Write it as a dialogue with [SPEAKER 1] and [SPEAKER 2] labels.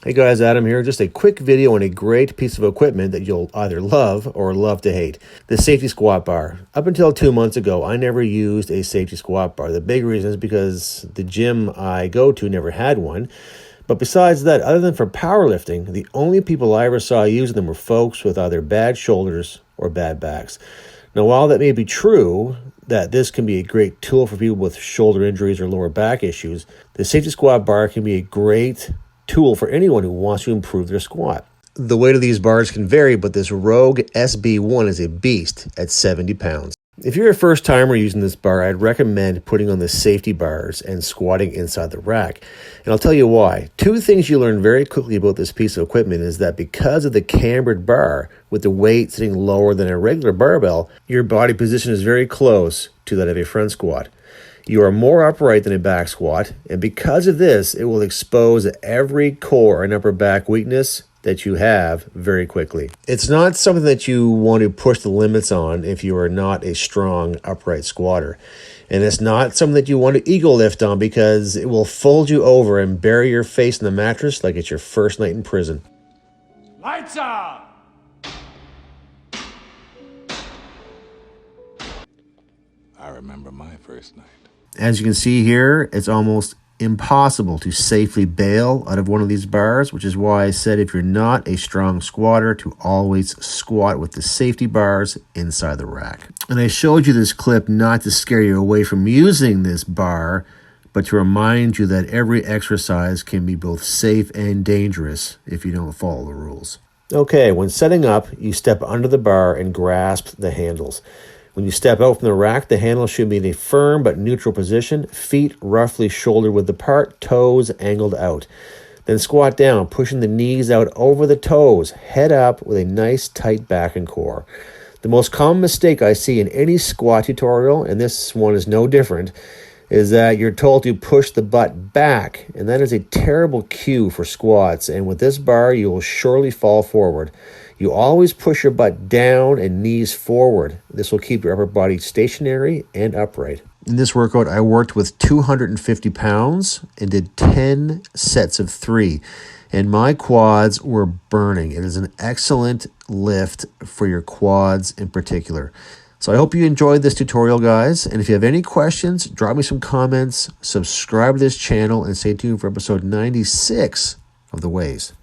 [SPEAKER 1] Hey guys, Adam here. Just a quick video on a great piece of equipment that you'll either love or love to hate. The safety squat bar. Up until 2 months ago, I never used a safety squat bar. The big reason is because the gym I go to never had one. But besides that, other than for powerlifting, the only people I ever saw using them were folks with either bad shoulders or bad backs. Now, while that may be true, that this can be a great tool for people with shoulder injuries or lower back issues, the safety squat bar can be a great tool for anyone who wants to improve their squat. The weight of these bars can vary, but this Rogue SB1 is a beast at 70 pounds. If you're a first timer using this bar, I'd recommend putting on the safety bars and squatting inside the rack. And I'll tell you why. Two things you learn very quickly about this piece of equipment is that because of the cambered bar, with the weight sitting lower than a regular barbell, your body position is very close to that of a front squat. You are more upright than a back squat, and because of this, it will expose every core and upper back weakness that you have very quickly. It's not something that you want to push the limits on if you are not a strong upright squatter. And it's not something that you want to ego lift on because it will fold you over and bury your face in the mattress like it's your first night in prison.
[SPEAKER 2] Lights out! I remember my first night.
[SPEAKER 1] As you can see here, it's almost impossible to safely bail out of one of these bars, which is why I said if you're not a strong squatter, to always squat with the safety bars inside the rack. And I showed you this clip not to scare you away from using this bar, but to remind you that every exercise can be both safe and dangerous if you don't follow the rules. Okay, when setting up, you step under the bar and grasp the handles. When you step out from the rack, the handle should be in a firm but neutral position, feet roughly shoulder width apart, toes angled out. Then squat down, pushing the knees out over the toes, head up with a nice tight back and core. The most common mistake I see in any squat tutorial, and this one is no different, is that you're told to push the butt back, and that is a terrible cue for squats, and with this bar, you will surely fall forward. You always push your butt down and knees forward. This will keep your upper body stationary and upright. In this workout, I worked with 250 pounds and did 10 sets of 3, and my quads were burning. It is an excellent lift for your quads in particular. So I hope you enjoyed this tutorial, guys. And if you have any questions, drop me some comments, subscribe to this channel, and stay tuned for episode 96 of The Ways.